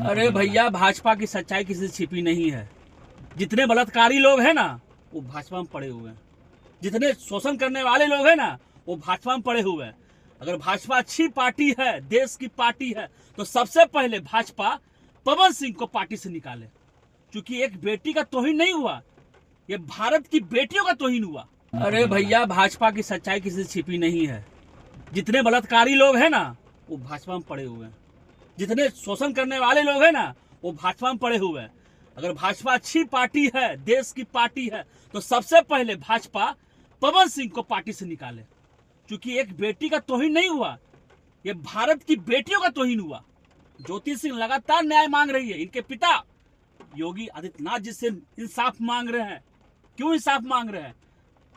देखने को अरे मिल रहा है। भैया, भाजपा की सच्चाई किसी से छिपी नहीं है। जितने बलात्कारी लोग हैं ना, वो भाजपा में पड़े हुए हैं। जितने शोषण करने वाले लोग हैं ना, वो भाजपा में पड़े हुए हैं। अगर भाजपा अच्छी पार्टी है, देश की पार्टी है, तो सबसे पहले भाजपा पवन सिंह को पार्टी से निकाले। क्योंकि एक बेटी का तौहीन नहीं हुआ, ये भारत की बेटियों का तौहीन हुआ। अरे भैया, भाजपा की सच्चाई किसी से छिपी नहीं है। जितने बलात्कारी लोग हैं ना, वो भाजपा में पड़े हुए हैं। जितने शोषण करने वाले लोग हैं ना, वो भाजपा में पड़े हुए हैं। अगर भाजपा अच्छी पार्टी है, देश की पार्टी है, तो सबसे पहले भाजपा पवन सिंह को पार्टी से निकाले। क्योंकि एक बेटी का तौहीन नहीं हुआ, ये भारत की बेटियों का तौहीन हुआ। ज्योति सिंह लगातार न्याय मांग रही है। इनके पिता योगी आदित्यनाथ जी से इंसाफ मांग रहे हैं। क्यों इंसाफ मांग रहे हैं?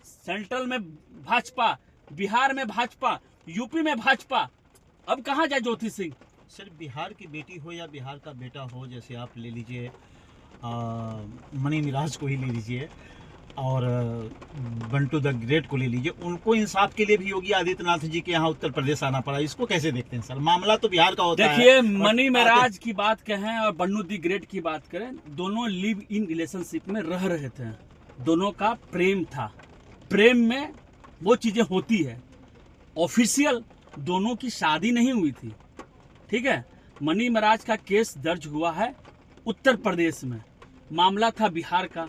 सेंट्रल में भाजपा, बिहार में भाजपा, यूपी में भाजपा, अब कहां जाए ज्योति सिंह? सिर्फ बिहार की बेटी हो या बिहार का बेटा हो, जैसे आप ले लीजिए मनी मिराज को ही ले लीजिए और बंटू द ग्रेट को ले लीजिए, उनको इंसाफ के लिए भी योगी आदित्यनाथ जी के यहाँ उत्तर प्रदेश आना पड़ा। इसको कैसे देखते हैं सर? मामला तो बिहार का होता है। देखिए, मनी मिराज की बात कहें और बन्नू दी ग्रेट की बात करें, दोनों लिव इन रिलेशनशिप में रह रहे थे। दोनों का प्रेम था। प्रेम में वो चीजें होती है। ऑफिशियल दोनों की शादी नहीं हुई थी, ठीक है। मनी मिराज का केस दर्ज हुआ है उत्तर प्रदेश में, मामला था बिहार का।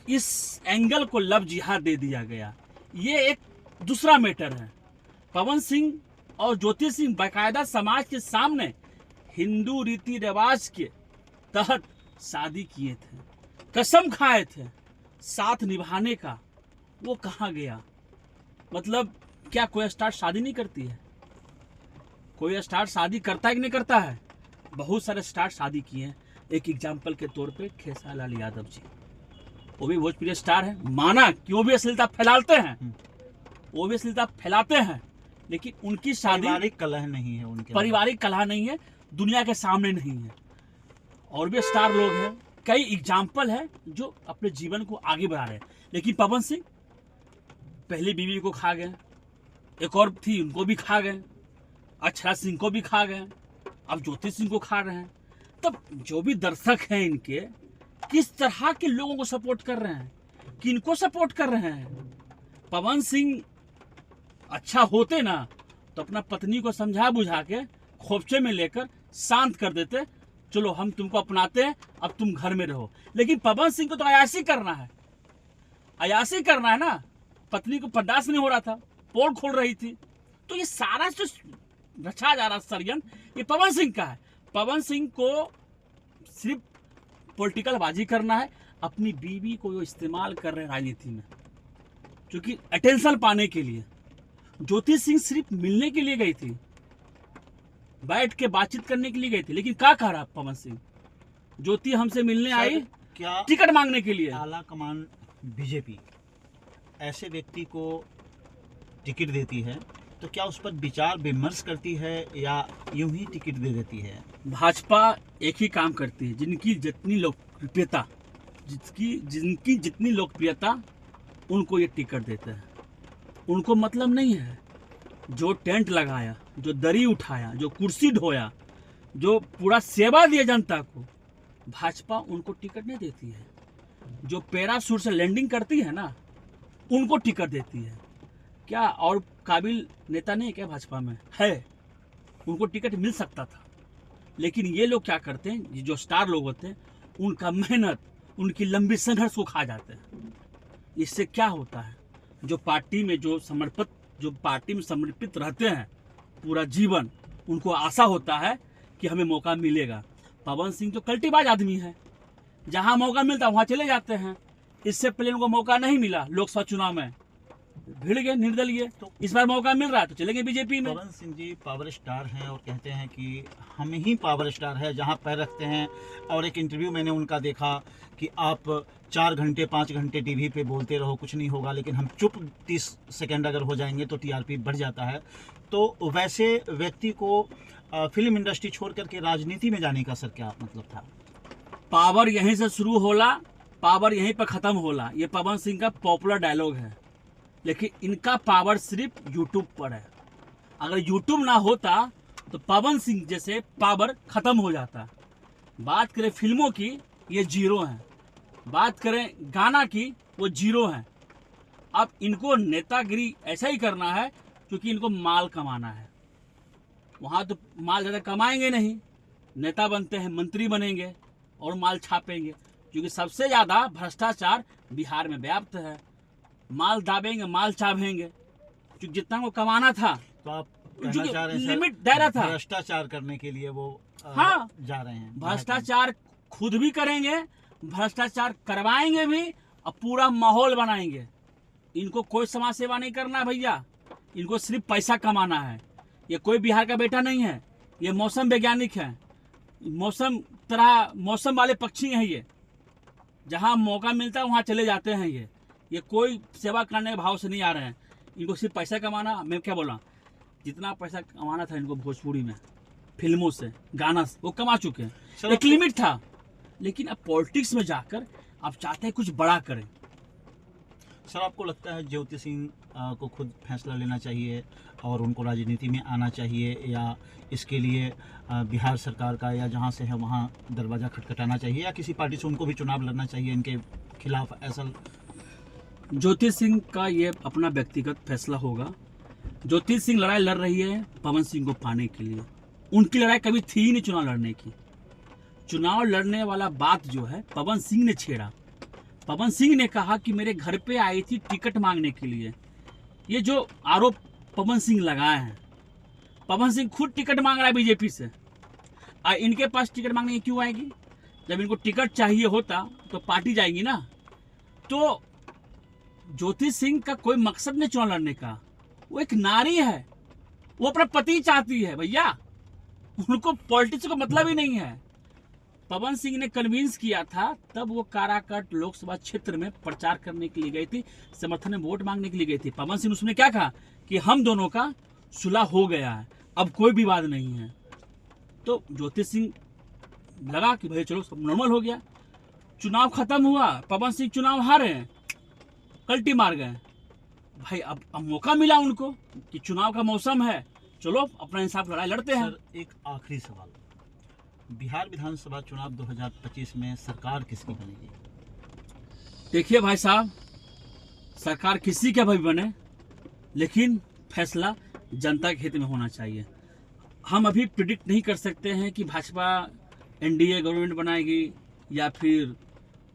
इस एंगल को लव जिहाद दे दिया गया। ये एक दूसरा मैटर है। पवन सिंह और ज्योति सिंह बाकायदा समाज के सामने हिंदू रीति रिवाज के तहत शादी किए थे, कसम खाए थे साथ निभाने का। वो कहाँ गया? मतलब क्या कोई स्टार शादी नहीं करती है? कोई स्टार शादी करता है कि नहीं करता है? बहुत सारे स्टार शादी किए हैं। एक एग्जाम्पल के तौर पे खेसारीलाल यादव जी, वो भी भोजपुरी स्टार है। माना कि वो भी अश्लीलता फैलाते हैं, वो भी अश्लीलता फैलाते हैं, लेकिन उनकी शादी पारिवारिक कलह नहीं है, उनके पारिवारिक कलह नहीं है, दुनिया के सामने नहीं है। और भी स्टार लोग हैं, कई एग्जाम्पल है जो अपने जीवन को आगे बढ़ा रहे हैं। लेकिन पवन सिंह पहली बीवी को खा गए, एक और थी उनको भी खा गए, अक्षरा सिंह को भी खा गए, अब ज्योति सिंह को खा रहे हैं। तब जो भी दर्शक हैं इनके, किस तरह के लोगों को सपोर्ट कर रहे हैं, किनको सपोर्ट कर रहे हैं? पवन सिंह अच्छा होते ना तो अपना पत्नी को समझा बुझा के खोपचे में लेकर शांत कर देते, चलो हम तुमको अपनाते हैं, अब तुम घर में रहो। लेकिन पवन सिंह को तो अयाशी करना है, अयाशी करना है ना। पत्नी को बर्दाश्त नहीं हो रहा था, पोल खोल रही थी। तो ये सारा जो रचा जा रहा षड्यंत्र, ये पवन सिंह का है। पवन सिंह को सिर्फ पॉलिटिकल बाजी करना है। अपनी बीवी को वो इस्तेमाल कर रहे हैं राजनीति में, क्योंकि अटेंशन पाने के लिए। ज्योति सिंह सिर्फ मिलने के लिए गई थी, बैठ के बातचीत करने के लिए गई थी। लेकिन क्या कह रहा पवन सिंह? ज्योति हमसे मिलने आई क्या टिकट मांगने के लिए। आला कमान बीजेपी ऐसे व्यक्ति को टिकट देती है तो क्या उस पर विचार विमर्श करती है या यूं ही टिकट दे देती है? भाजपा एक ही काम करती है, जिनकी जितनी लोकप्रियता, जिनकी जितनी लोकप्रियता, उनको ये टिकट देते हैं। उनको मतलब नहीं है जो टेंट लगाया, जो दरी उठाया, जो कुर्सी ढोया, जो पूरा सेवा दिया जनता को, भाजपा उनको टिकट नहीं देती है। जो पैराशूट से लैंडिंग करती है ना, उनको टिकट देती है। क्या और काबिल नेता नहीं है क्या भाजपा में? है, उनको टिकट मिल सकता था। लेकिन ये लोग क्या करते हैं, ये जो स्टार लोग होते हैं, उनका मेहनत, उनकी लंबी संघर्ष को खा जाते हैं। इससे क्या होता है, जो पार्टी में समर्पित रहते हैं पूरा जीवन, उनको आशा होता है कि हमें मौका मिलेगा। पवन सिंह तो कल्टीबाज आदमी है, जहां मौका मिलता वहां चले जाते हैं। इससे पहले उनको मौका नहीं मिला, लोकसभा चुनाव में भिड़ गए निर्दलीय। तो इस बार मौका मिल रहा है तो चलेंगे बीजेपी में। पवन सिंह जी पावर स्टार हैं और कहते हैं कि हम ही पावर स्टार है जहां पैर रखते हैं। और एक इंटरव्यू मैंने उनका देखा कि आप 4 घंटे 5 घंटे टीवी पे बोलते रहो, कुछ नहीं होगा, लेकिन हम चुप 30 सेकंड अगर हो जाएंगे तो टीआरपी बढ़ जाता है। तो वैसे व्यक्ति को फिल्म इंडस्ट्री छोड़ करके राजनीति में जाने का सर क्या मतलब था? पावर यहीं से शुरू होला, पावर यहीं पर खत्म होला। ये पवन सिंह का पॉपुलर डायलॉग है। लेकिन इनका पावर सिर्फ यूट्यूब पर है। अगर यूट्यूब ना होता, तो पवन सिंह जैसे पावर खत्म हो जाता। बात करें फिल्मों की, ये जीरो हैं। बात करें गाना की, वो जीरो हैं। अब इनको नेतागिरी ऐसा ही करना है क्योंकि इनको माल कमाना है। वहाँ तो माल ज़्यादा कमाएंगे नहीं, नेता बनते हैं, मंत्री बनेंगे और माल छापेंगे, क्योंकि सबसे ज़्यादा भ्रष्टाचार बिहार में व्याप्त है। माल दाबेंगे, माल चापेंगे, क्योंकि जितना को कमाना था तो आप कहना चाह रहे हैं सर, लिमिट दायरा था। भ्रष्टाचार करने के लिए वो हाँ, जा रहे हैं। भ्रष्टाचार खुद भी करेंगे, भ्रष्टाचार करवाएंगे भी और पूरा माहौल बनाएंगे। इनको कोई समाज सेवा नहीं करना भैया, इनको सिर्फ पैसा कमाना है। ये कोई बिहार का बेटा नहीं है, ये मौसम वैज्ञानिक है। मौसम वाले पक्षी हैं ये, जहाँ मौका मिलता है वहाँ चले जाते हैं। ये कोई सेवा करने के भाव से नहीं आ रहे हैं। इनको सिर्फ पैसा कमाना। मैं क्या बोला, जितना पैसा कमाना था इनको भोजपुरी में, फिल्मों से, गाना से, वो कमा चुके हैं। एक लिमिट था, लेकिन अब पॉलिटिक्स में जाकर आप चाहते हैं कुछ बड़ा करें। सर, आपको लगता है ज्योति सिंह को खुद फैसला लेना चाहिए और उनको राजनीति में आना चाहिए, या इसके लिए बिहार सरकार का या जहां से है वहां दरवाज़ा खटखटाना चाहिए, या किसी पार्टी से उनको भी चुनाव लड़ना चाहिए इनके खिलाफ? ऐसा ज्योति सिंह का ये अपना व्यक्तिगत फैसला होगा। ज्योति सिंह लड़ाई लड़ रही है पवन सिंह को पाने के लिए। उनकी लड़ाई कभी थी ही नहीं चुनाव लड़ने की। चुनाव लड़ने वाला बात जो है पवन सिंह ने छेड़ा। पवन सिंह ने कहा कि मेरे घर पे आई थी टिकट मांगने के लिए। ये जो आरोप पवन सिंह लगाए हैं, पवन सिंह खुद टिकट मांग रहा है बीजेपी से। इनके पास टिकट मांगने क्यों आएगी? जब इनको टिकट चाहिए होता तो पार्टी जाएगी ना। तो ज्योति सिंह का कोई मकसद नहीं चुनाव लड़ने का। वो एक नारी है, वो अपना पति चाहती है भैया, उनको पॉलिटिक्स को मतलब ही नहीं है। पवन सिंह ने कन्विंस किया था, तब वो काराकाट लोकसभा क्षेत्र में प्रचार करने के लिए गई थी, समर्थन में वोट मांगने के लिए गई थी। पवन सिंह उसने क्या कहा कि हम दोनों का सुलह हो गया है, अब कोई विवाद नहीं है। तो ज्योति सिंह लगा कि भाई चलो सब नॉर्मल हो गया। चुनाव खत्म हुआ, पवन सिंह चुनाव हारे, कल्टी मार गए भाई। अब मौका मिला उनको कि चुनाव का मौसम है, चलो अपना इंसाफ लड़ाई लड़ते हैं। सर, एक आखिरी सवाल, बिहार विधानसभा चुनाव 2025 में सरकार किसकी बनेगी? देखिए भाई साहब, सरकार किसी का भी बने, लेकिन फैसला जनता के हित में होना चाहिए। हम अभी प्रिडिक्ट नहीं कर सकते हैं कि भाजपा एनडीए गवर्नमेंट बनाएगी या फिर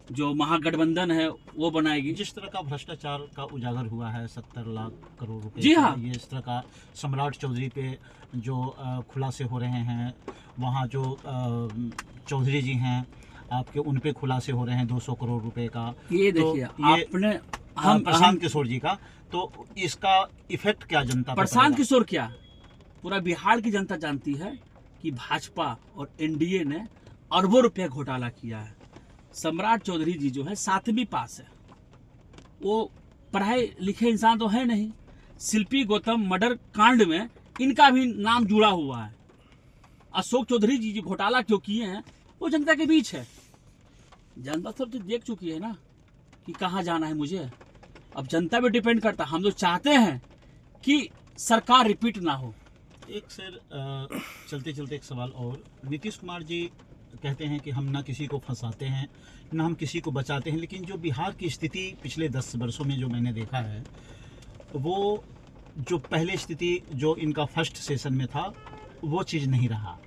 जो महागठबंधन है वो बनाएगी। जिस तरह का भ्रष्टाचार का उजागर हुआ है, 70 लाख करोड़ रुपए, जी हाँ, ये इस तरह का सम्राट चौधरी पे जो खुलासे हो रहे हैं, वहाँ जो चौधरी जी हैं आपके, उन पे खुलासे हो रहे हैं 200 करोड़ रुपए का। ये देखिए आपने प्रशांत किशोर जी का, तो इसका इफेक्ट क्या जनता पे प्रशांत पड़ेगा? किशोर क्या, पूरा बिहार की जनता जानती है कि भाजपा और एनडीए ने अरबों रुपया घोटाला किया है। सम्राट चौधरी जी जो है 7वीं पास है, वो पढ़ाई लिखे इंसान तो है नहीं। शिल्पी गौतम मर्डर कांड में इनका भी नाम जुड़ा हुआ है। अशोक चौधरी जी जो घोटाला क्यों किए हैं वो जनता के बीच है। जनता सब तो देख चुकी है ना कि कहाँ जाना है मुझे। अब जनता पे डिपेंड करता। हम तो चाहते हैं कि सरकार रिपीट ना हो। एक सर चलते चलते एक सवाल और, नीतीश कुमार जी कहते हैं कि हम ना किसी को फंसाते हैं ना हम किसी को बचाते हैं, लेकिन जो बिहार की स्थिति पिछले 10 वर्षों में जो मैंने देखा है, वो जो पहले स्थिति जो इनका फर्स्ट सेशन में था वो चीज़ नहीं रहा।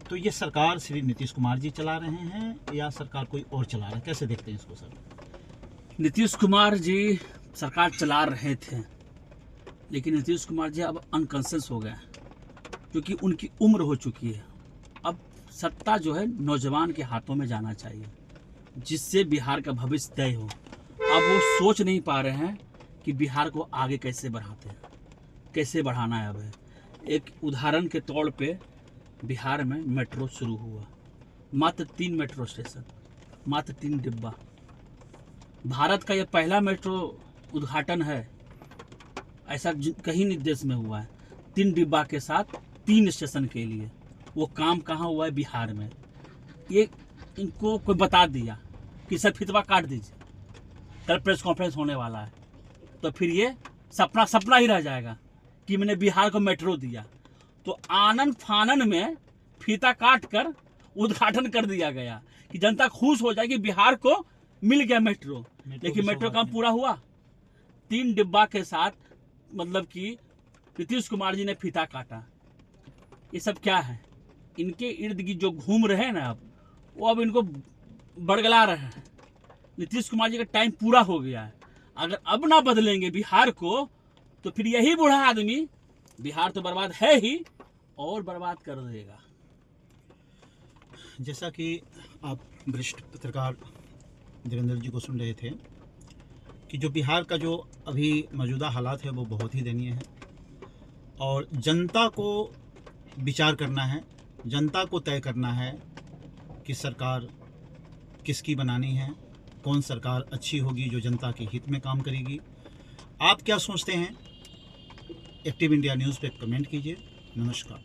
तो ये सरकार श्री नीतीश कुमार जी चला रहे हैं या सरकार कोई और चला रहा है? कैसे देखते हैं इसको सर? नीतीश कुमार जी सरकार चला रहे थे, लेकिन नीतीश कुमार जी अब अनकॉन्शियस हो गए क्योंकि उनकी उम्र हो चुकी है। अब सत्ता जो है नौजवान के हाथों में जाना चाहिए, जिससे बिहार का भविष्य तय हो। अब वो सोच नहीं पा रहे हैं कि बिहार को आगे कैसे बढ़ाते हैं, कैसे बढ़ाना है। अब एक उदाहरण के तौर पे बिहार में मेट्रो शुरू हुआ, मात्र 3 मेट्रो स्टेशन, मात्र 3 डिब्बा। भारत का यह पहला मेट्रो उद्घाटन है, ऐसा कहीं नहीं देश में हुआ है। 3 डिब्बा के साथ 3 स्टेशन के लिए। वो काम कहाँ हुआ है? बिहार में। ये इनको कोई बता दिया कि सर फितवा काट दीजिए, कल प्रेस कॉन्फ्रेंस होने वाला है, तो फिर ये सपना ही रह जाएगा कि मैंने बिहार को मेट्रो दिया। तो आनन फानन में फीता काट कर उद्घाटन कर दिया गया कि जनता खुश हो जाए कि बिहार को मिल गया मेट्रो। लेकिन मेट्रो काम पूरा हुआ? 3 डिब्बा के साथ मतलब कि नीतीश कुमार जी ने फीता काटा। ये सब क्या है? इनके इर्द गिर्द जो घूम रहे हैं ना अब, वो अब इनको बड़गला रहे हैं। नीतीश कुमार जी का टाइम पूरा हो गया है। अगर अब ना बदलेंगे बिहार को तो फिर यही बूढ़ा आदमी बिहार तो बर्बाद है ही और बर्बाद कर देगा। जैसा कि आप वरिष्ठ पत्रकार देवेंद्र जी को सुन रहे थे कि जो बिहार का जो अभी मौजूदा हालात है वो बहुत ही दयनीय है और जनता को विचार करना है, जनता को तय करना है कि सरकार किसकी बनानी है, कौन सरकार अच्छी होगी जो जनता के हित में काम करेगी। आप क्या सोचते हैं? एक्टिव इंडिया न्यूज़ पे कमेंट कीजिए। नमस्कार।